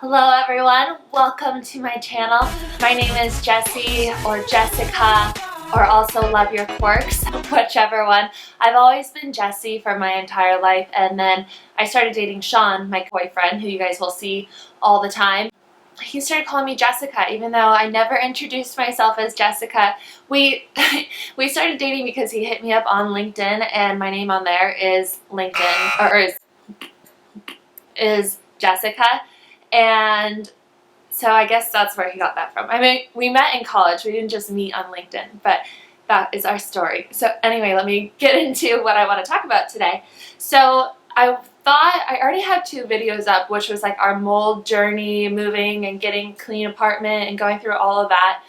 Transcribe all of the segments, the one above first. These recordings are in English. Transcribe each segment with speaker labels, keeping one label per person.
Speaker 1: Hello everyone, welcome to my channel. My name is Jessie or Jessica or also Love Your Quirkes, whichever one. I've always been Jessie for my entire life, and then I started dating Sean, my boyfriend, who you guys will see all the time. He started calling me Jessica, even though I never introduced myself as Jessica. We started dating because he hit me up on LinkedIn, and my name on there is is Jessica. And so I guess that's where he got that from. I mean, we met in college. We didn't just meet on LinkedIn, but that is our story. So anyway, let me get into what I want to talk about today. So I thought I already had 2 videos up, which was like our mold journey, moving and getting clean apartment and going through all of that,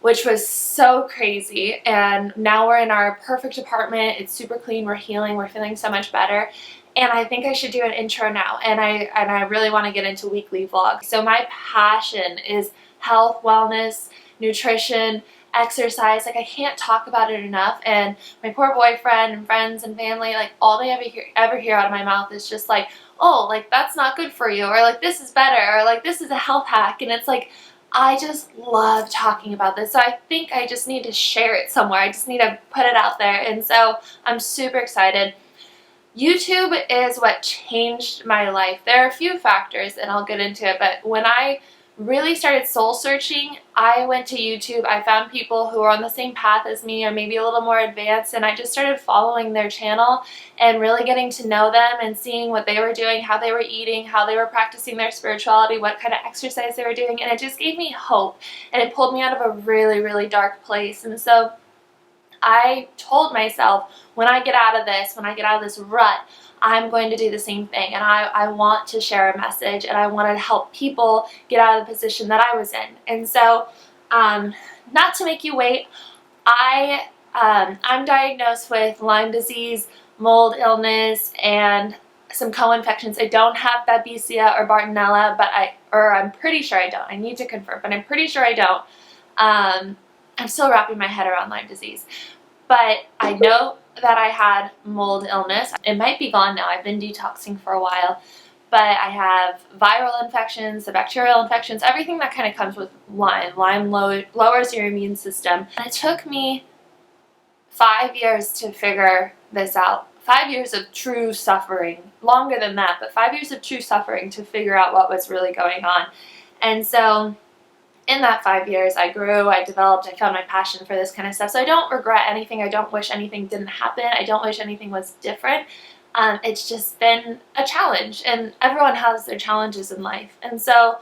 Speaker 1: which was so crazy. And now we're in our perfect apartment. It's super clean. We're healing. We're feeling so much better. And I think I should do an intro now, and I really want to get into weekly vlogs. So my passion is health, wellness, nutrition, exercise. Like, I can't talk about it enough. And my poor boyfriend and friends and family, like, all they ever hear out of my mouth is just like, oh, like, that's not good for you, or like, this is better, or like, this is a health hack. And it's like, I just love talking about this. So I think I just need to share it somewhere. I just need to put it out there. And so I'm super excited. YouTube is what changed my life. There are a few factors, and I'll get into it, but when I really started soul searching, I went to YouTube. I found people who were on the same path as me, or maybe a little more advanced, and I just started following their channel and really getting to know them and seeing what they were doing, how they were eating, how they were practicing their spirituality, what kind of exercise they were doing, and it just gave me hope, and it pulled me out of a really, really dark place. And so I told myself, when I get out of this rut, I'm going to do the same thing, and I want to share a message, and I want to help people get out of the position that I was in. And so, not to make you wait, I'm diagnosed with Lyme disease, mold illness, and some co-infections. I don't have Babesia or Bartonella, but I'm pretty sure I don't. I need to confirm, but I'm pretty sure I don't. I'm still wrapping my head around Lyme disease. But I know that I had mold illness. It might be gone now. I've been detoxing for a while. But I have viral infections, the bacterial infections, everything that kind of comes with Lyme. Lyme lowers your immune system. And it took me 5 years to figure this out. 5 years of true suffering. Longer than that, but 5 years of true suffering to figure out what was really going on. And so in that 5 years, I grew, I developed, I found my passion for this kind of stuff. So I don't regret anything. I don't wish anything didn't happen. I don't wish anything was different. It's just been a challenge, and everyone has their challenges in life. And so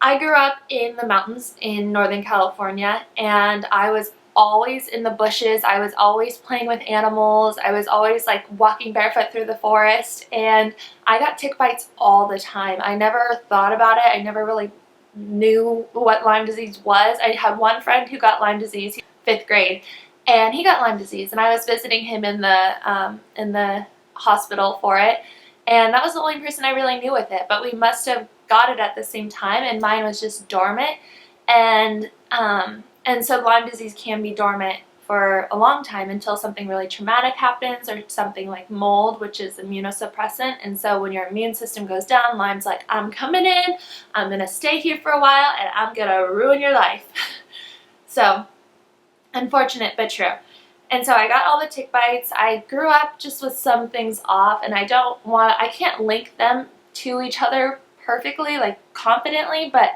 Speaker 1: I grew up in the mountains in Northern California, and I was always in the bushes. I was always playing with animals. I was always like walking barefoot through the forest, and I got tick bites all the time. I never thought about it. I never really knew what Lyme disease was. I had one friend who got Lyme disease, 5th grade, and he got Lyme disease, and I was visiting him in the hospital for it, and that was the only person I really knew with it. But we must have got it at the same time, and mine was just dormant, and so Lyme disease can be dormant for a long time until something really traumatic happens, or something like mold, which is immunosuppressant. And so when your immune system goes down, Lyme's like, I'm coming in, I'm gonna stay here for a while, and I'm gonna ruin your life. So, unfortunate but true. And so I got all the tick bites. I grew up just with some things off, and I can't link them to each other perfectly, like confidently, but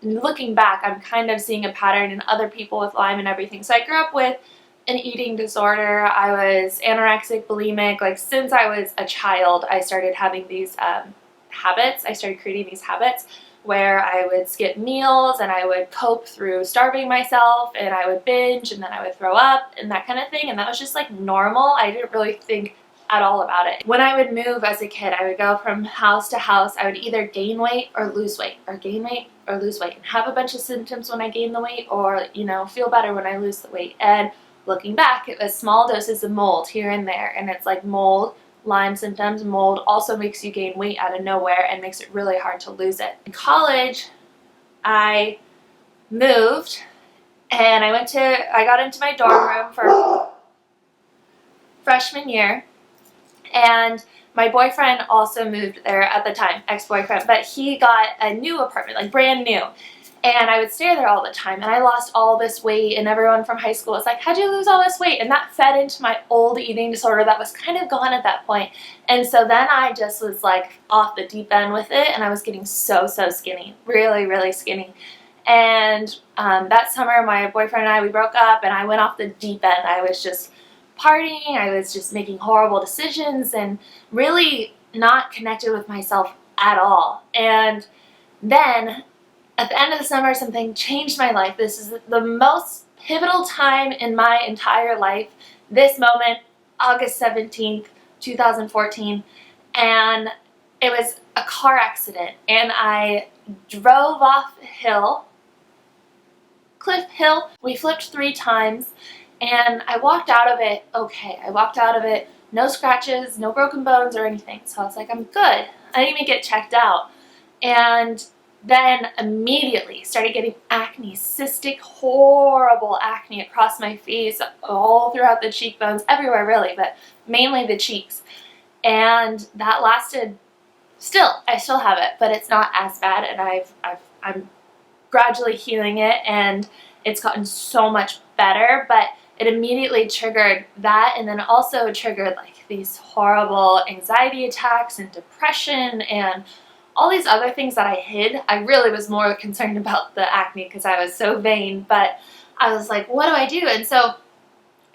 Speaker 1: looking back, I'm kind of seeing a pattern in other people with Lyme and everything. So I grew up with an eating disorder. I was anorexic, bulimic. Like, since I was a child, I started having these habits. I started creating these habits where I would skip meals, and I would cope through starving myself, and I would binge, and then I would throw up and that kind of thing. And that was just like normal. I didn't really think at all about it. When I would move as a kid, I would go from house to house. I would either gain weight or lose weight, or gain weight or lose weight, and have a bunch of symptoms when I gain the weight, or, you know, feel better when I lose the weight. And looking back, it was small doses of mold here and there, and it's like mold, Lyme symptoms. Mold also makes you gain weight out of nowhere and makes it really hard to lose it. In college, I moved, and I got into my dorm room for freshman year, and My boyfriend also moved there at the time, ex-boyfriend, but he got a new apartment, like brand new. And I would stay there all the time, and I lost all this weight, and everyone from high school was like, how'd you lose all this weight? And that fed into my old eating disorder that was kind of gone at that point. And so then I just was like off the deep end with it, and I was getting so skinny, really, really skinny. And that summer, my boyfriend and I, we broke up, and I went off the deep end. I was just partying, I was just making horrible decisions, and really not connected with myself at all. And then at the end of the summer, something changed my life. This is the most pivotal time in my entire life. This moment, August 17th, 2014, and it was a car accident, and I drove off a hill, Cliff Hill. We flipped 3 times, and I walked out of it okay. I walked out of it, no scratches, no broken bones or anything. So I was like, I'm good. I didn't even get checked out. And then immediately started getting acne, cystic, horrible acne across my face, all throughout the cheekbones, everywhere really, but mainly the cheeks. And that lasted, I still have it, but it's not as bad, and I'm gradually healing it, and it's gotten so much better. But it immediately triggered that, and then also triggered like these horrible anxiety attacks and depression and all these other things that I hid. I really was more concerned about the acne because I was so vain, but I was like, what do I do? And so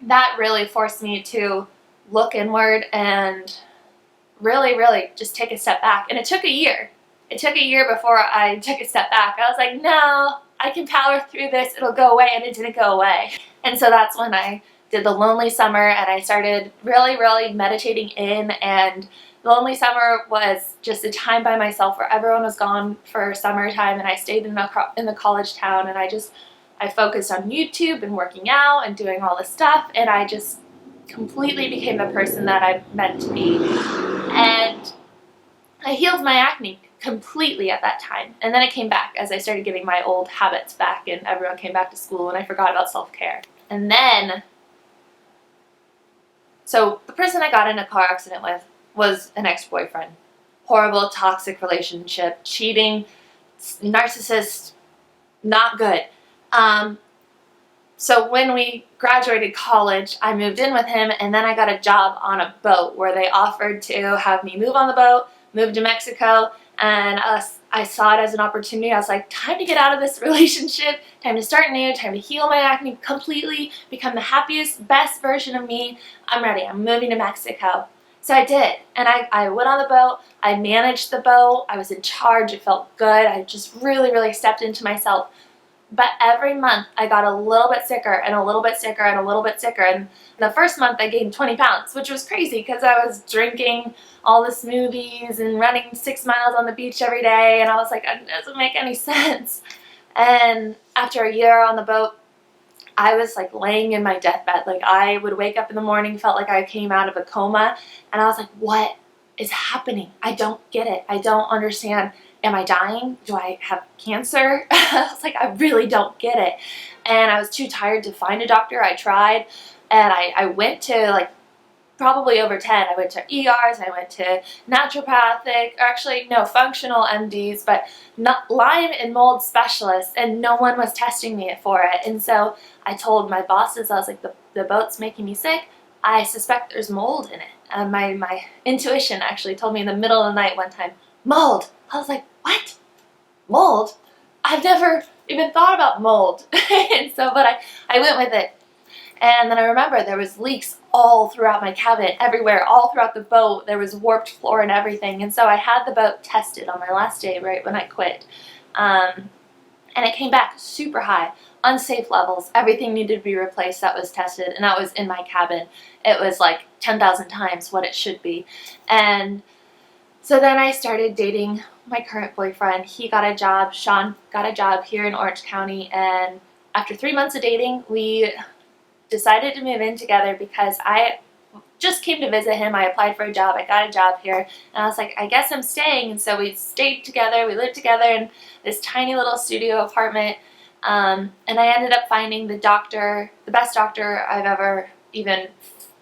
Speaker 1: that really forced me to look inward and really just take a step back. And it took a year. It took a year before I took a step back. I was like, no, I can power through this. It'll go away. And it didn't go away. And so that's when I did the Lonely Summer, and I started really meditating in. And the Lonely Summer was just a time by myself where everyone was gone for summertime, and I stayed in the college town, and I focused on YouTube and working out and doing all this stuff, and I just completely became the person that I meant to be. And I healed my acne completely at that time, and then it came back as I started getting my old habits back, and everyone came back to school, and I forgot about self-care. And then, so the person I got in a car accident with was an ex-boyfriend. Horrible, toxic relationship, cheating, narcissist, not good. So when we graduated college, I moved in with him, and then I got a job on a boat where they offered to have me move on the boat, move to Mexico, and I saw it as an opportunity. I was like, time to get out of this relationship, time to start new, time to heal my acne completely, become the happiest, best version of me. I'm ready. I'm moving to Mexico. So I did, and I went on the boat, I managed the boat, I was in charge, it felt good, I just really stepped into myself. But every month I got a little bit sicker and a little bit sicker and a little bit sicker, and the first month I gained 20 pounds, which was crazy because I was drinking all the smoothies and running 6 miles on the beach every day, and I was like, it doesn't make any sense. And after a year on the boat, I was like laying in my deathbed. Like I would wake up in the morning, felt like I came out of a coma, and I was like, what is happening? I don't get it. I don't understand. Am I dying? Do I have cancer? I was like, I really don't get it. And I was too tired to find a doctor. I tried, and I went to like probably over 10. I went to ERs, I went to naturopathic, or actually no, functional MDs, but not Lyme and mold specialists, and no one was testing me for it. And so I told my bosses, I was like, the boat's making me sick. I suspect there's mold in it. And my intuition actually told me in the middle of the night one time, mold. I was like, what? Mold? I've never even thought about mold. And so, but I went with it. And then I remember there was leaks all throughout my cabin, everywhere, all throughout the boat. There was warped floor and everything. And so I had the boat tested on my last day, right when I quit. And it came back super high, unsafe levels. Everything needed to be replaced that was tested, and that was in my cabin. It was like 10,000 times what it should be. And so then I started dating my current boyfriend. He got a job, Sean got a job here in Orange County, and after 3 months of dating, we decided to move in together because I just came to visit him. I applied for a job, I got a job here, and I was like, I guess I'm staying. And so we stayed together, we lived together in this tiny little studio apartment, and I ended up finding the best doctor I've ever even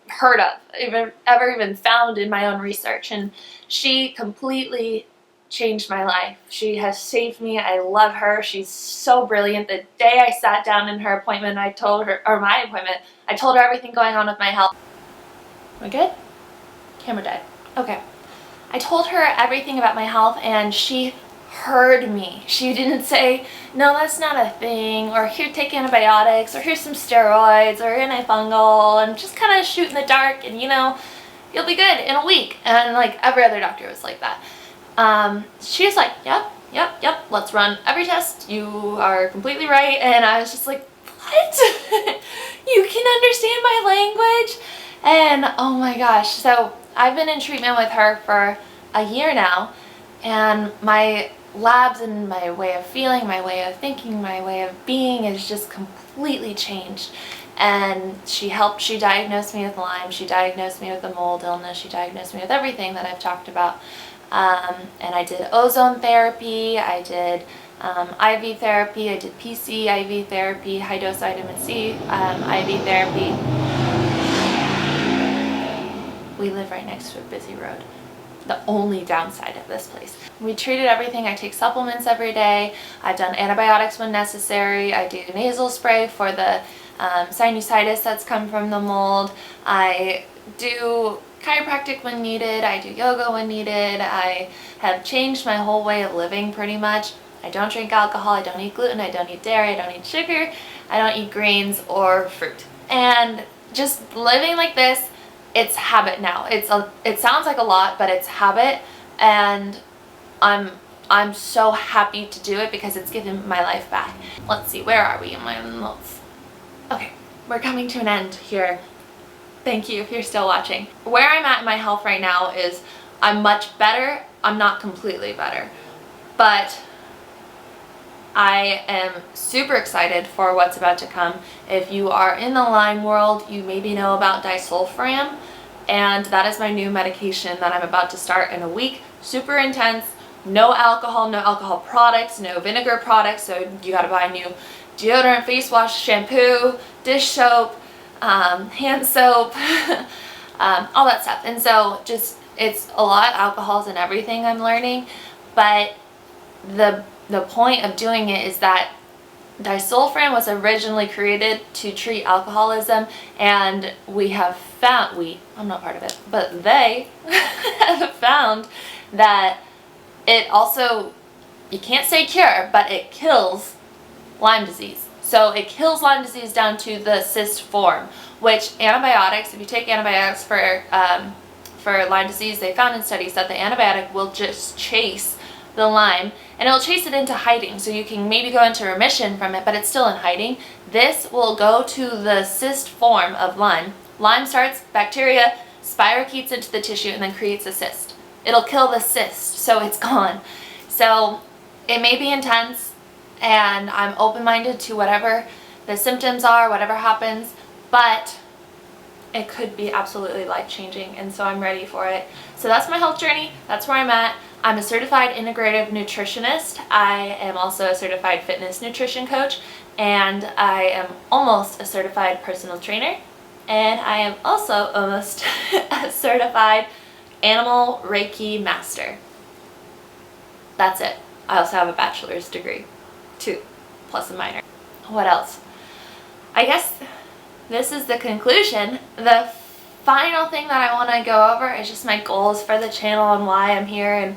Speaker 1: heard of, even found in my own research. And she completely changed my life. She has saved me. I love her. She's so brilliant. The day I sat down in her appointment, I told her everything going on with my health. We good? Camera died. Okay. I told her everything about my health, and she heard me. She didn't say, no, that's not a thing, or here, take antibiotics, or here's some steroids, or antifungal, and just kind of shoot in the dark, and you'll be good in a week. And like every other doctor was like that. She's like, yep, let's run every test. You are completely right. And I was just like, what? You can understand my language? And oh my gosh. So I've been in treatment with her for a year now, and my labs and my way of feeling, my way of thinking, my way of being is just completely changed. And she diagnosed me with Lyme, she diagnosed me with the mold illness, she diagnosed me with everything that I've talked about. And I did ozone therapy, I did IV therapy, I did PC IV therapy, high dose vitamin C IV therapy. We live right next to a busy road. The only downside of this place. We treated everything. I take supplements every day. I've done antibiotics when necessary. I do nasal spray for the sinusitis that's come from the mold. I do chiropractic when needed. I do yoga when needed. I have changed my whole way of living pretty much. I don't drink alcohol. I don't eat gluten. I don't eat dairy. I don't eat sugar. I don't eat grains or fruit. And just living like this, it's habit now. It sounds like a lot, but it's habit, and I'm so happy to do it because it's given my life back. Let's see, where are we in my notes? Okay, we're coming to an end here. Thank you if you're still watching. Where I'm at in my health right now is I'm much better. I'm not completely better, but I am super excited for what's about to come. If you are in the Lyme world, you maybe know about disulfiram, and that is my new medication that I'm about to start in a week. Super intense, no alcohol products, no vinegar products, so you gotta buy new deodorant, face wash, shampoo, dish soap, hand soap, all that stuff. And so just, it's a lot, alcohols and everything I'm learning, but the point of doing it is that disulfiram was originally created to treat alcoholism, and I'm not part of it, but they have found that it also, you can't say cure, but it kills Lyme disease. So it kills Lyme disease down to the cyst form, which antibiotics, if you take antibiotics for Lyme disease, they found in studies that the antibiotic will just chase the Lyme, and it'll chase it into hiding, so you can maybe go into remission from it, but it's still in hiding. This will go to the cyst form of Lyme. Lyme starts, bacteria spirochetes into the tissue and then creates a cyst. It'll kill the cyst, so it's gone. So it may be intense, and I'm open-minded to whatever the symptoms are, whatever happens, but it could be absolutely life-changing, and so I'm ready for it. So that's my health journey. That's where I'm at. I'm a certified integrative nutritionist. I am also a certified fitness nutrition coach, and I am almost a certified personal trainer, and I am also almost a certified animal Reiki master. That's it. I also have a bachelor's degree, 2, plus a minor. What else? I guess this is the conclusion. The final thing that I want to go over is just my goals for the channel and why I'm here, and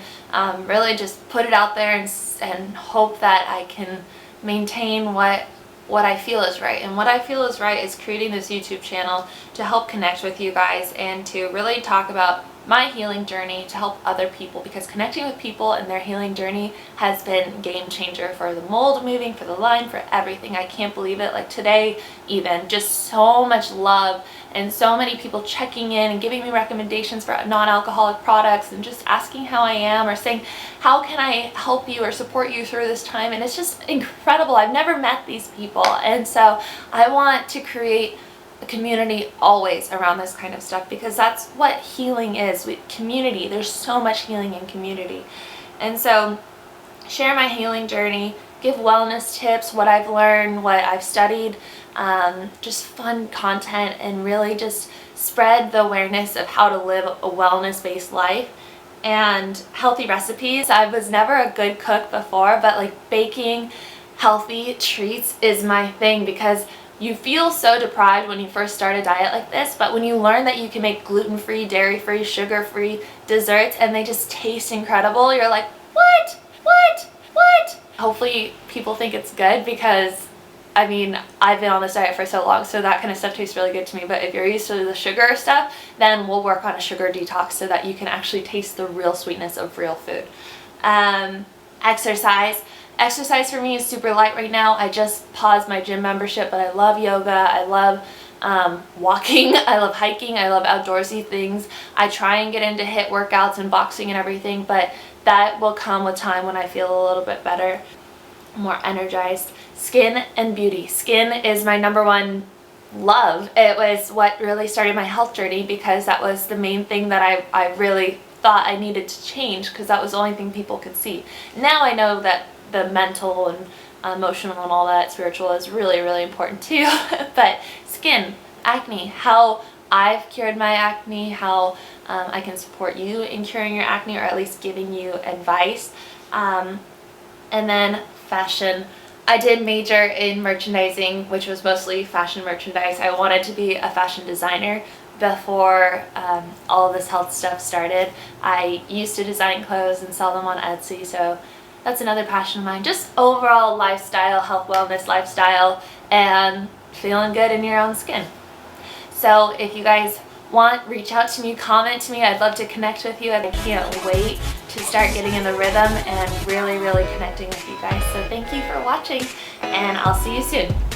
Speaker 1: really just put it out there and hope that I can maintain what I feel is right. And what I feel is right is creating this YouTube channel to help connect with you guys and to really talk about my healing journey to help other people, because connecting with people and their healing journey has been a game changer for the mold moving, for the Lyme, for everything. I can't believe it. Like today even, just so much love and so many people checking in and giving me recommendations for non-alcoholic products and just asking how I am or saying, how can I help you or support you through this time? And it's just incredible. I've never met these people, and so I want to create a community always around this kind of stuff, because that's what healing is. Community. There's so much healing in community. And so share my healing journey, give wellness tips, what I've learned, what I've studied, just fun content, and really just spread the awareness of how to live a wellness-based life and healthy recipes. I was never a good cook before, but like baking healthy treats is my thing, because you feel so deprived when you first start a diet like this, but when you learn that you can make gluten-free, dairy-free, sugar-free desserts and they just taste incredible, you're like, what? Hopefully people think it's good, because I mean, I've been on this diet for so long, so that kind of stuff tastes really good to me. But if you're used to the sugar stuff, then we'll work on a sugar detox so that you can actually taste the real sweetness of real food. Exercise. Exercise for me is super light right now. I just paused my gym membership, but I love yoga. I love walking. I love hiking. I love outdoorsy things. I try and get into HIIT workouts and boxing and everything, but that will come with time when I feel a little bit better, more energized. Skin and beauty. Skin is my number one love. It was what really started my health journey, because that was the main thing that I really thought I needed to change, because that was the only thing people could see. Now I know that the mental and emotional and all that spiritual is really, really important too. But skin, acne, how I've cured my acne, how I can support you in curing your acne, or at least giving you advice. And then fashion. I did major in merchandising, which was mostly fashion merchandise. I wanted to be a fashion designer before all this health stuff started. I used to design clothes and sell them on Etsy, so that's another passion of mine. Just overall lifestyle, health, wellness lifestyle, and feeling good in your own skin. So if you guys want, reach out to me, comment to me. I'd love to connect with you. I can't wait to start getting in the rhythm and really, really connecting with you guys. So thank you for watching, and I'll see you soon.